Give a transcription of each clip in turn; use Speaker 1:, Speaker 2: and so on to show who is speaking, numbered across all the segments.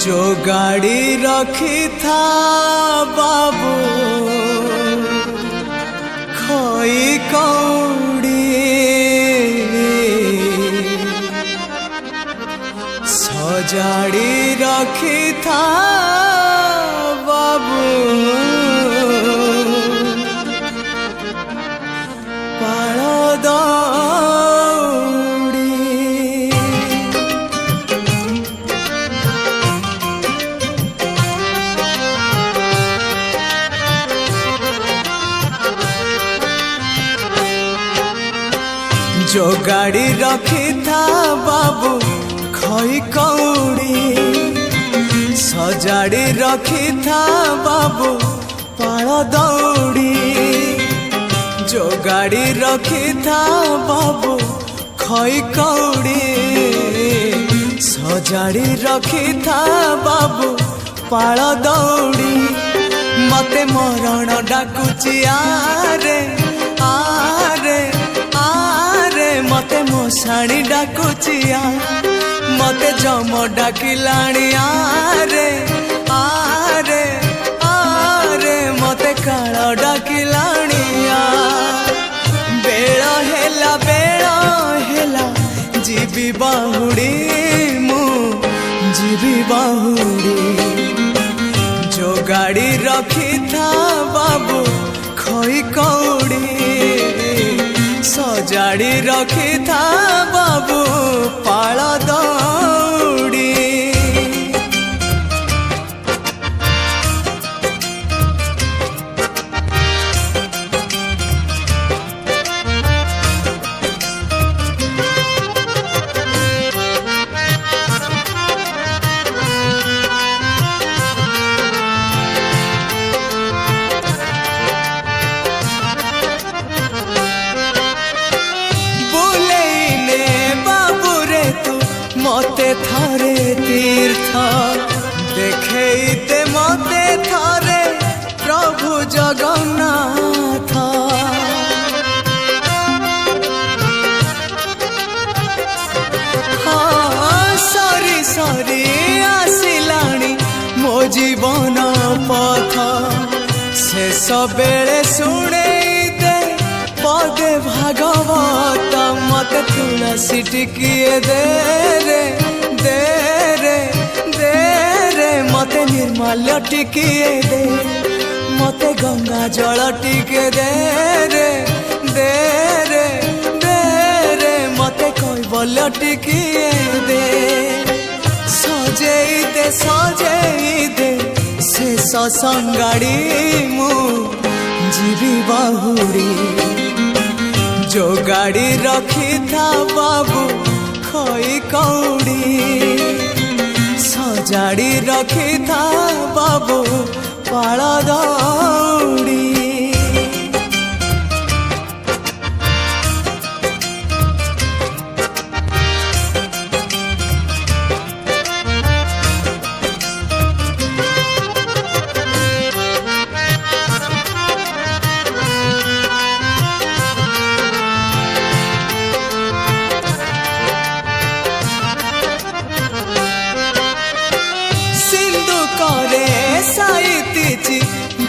Speaker 1: जो गाड़ी रखी था बाबू खोई कौड़ी सजाड़ी रखी था बाबू पाल जो गाड़ी रखी था बाबू खोई कौड़ी सजाड़ी रखी था बाबू पाल दौड़ी जो गाड़ी रखी था बाबू खोई कौड़ी सजाड़ी रखी था बाबू पाल दौड़ी मते मरण डाकुची आरे आरे मते मशाणी डाकुचिया मते जम डाकिलाणी आरे आरे आरे मते काल डाकिलाणिया बेळ हेला जीवी बाहुड़ी मु जीवी बाहुड़ी जो गाड़ी रखी था बाबू खोई कौड़ी सजाड़ी रखी था बाबू पाल दौड़ी मते थारे तीर्थ देखेते मते थारे प्रभु जगन्नाथ हाँ सरी सरी आसिलाणी मो जीवन पथ शेष बेले शुणे दे पदे भागवत मत तुलसी टिकिए दे रे मते निर्मल्य टिकिए दे मते गंगा जल टिके दे रे मते कैवल्य टिकिए दे सजेई दे शेष संगाड़ी मु जीवी बाहुड़ी जो गाड़ी रखी था बाबू खोई कौड़ी सजाड़ी रखी था बाबू पाल दौड़ी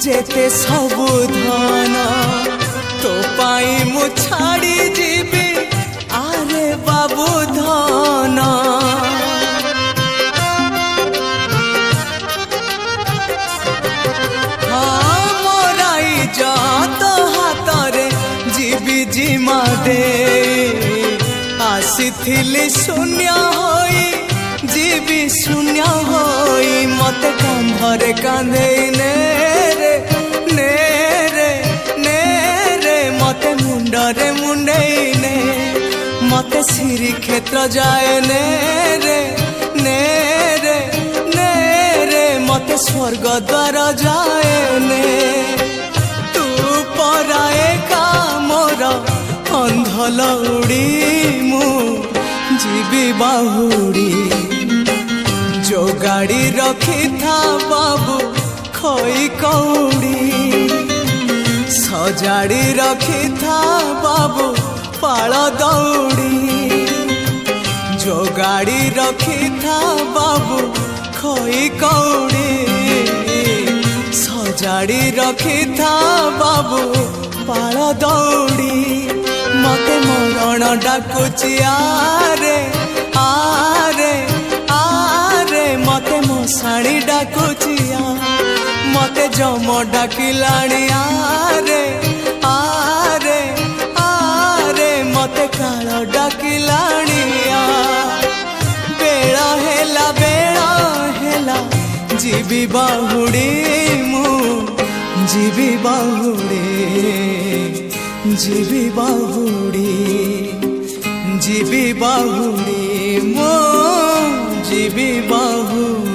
Speaker 1: जेते सबु धन तो पाई मु छाड़ी जीवी आरे बाबू धन हाँ मोराई जात हातरे जीवी जिमा दे आसीथिली शून्य होई जीवी शून्य होई मते कांधरे कांधे मते मुंडरे मुंडेने मते सिरी क्षेत्र जाए रे मते स्वर्ग द्वार जाए तू पराए का मोर अंधलौड़ी मु जीवी बाहुड़ी जो गाड़ी रखी था बाबू खोई कौड़ी सजाड़ी रखी था बाबू पाल दौड़ी जो गाड़ी रखी था बाबू खो खई कौड़ी सजाड़ी रखी था बाबू पाल दौड़ी मते मरण डाकुची आरे आरे आरे मते मशाणी डाकुची मते जम डाकिलाणी आरे आरे आरे मते काल डाकिलाणी बेला हेला जीवी बाहुड़ी मु जीवी बाहुड़ी जीवी बाहुड़ी जीवी बाहुड़ी मो जीवी बाहुड़ी।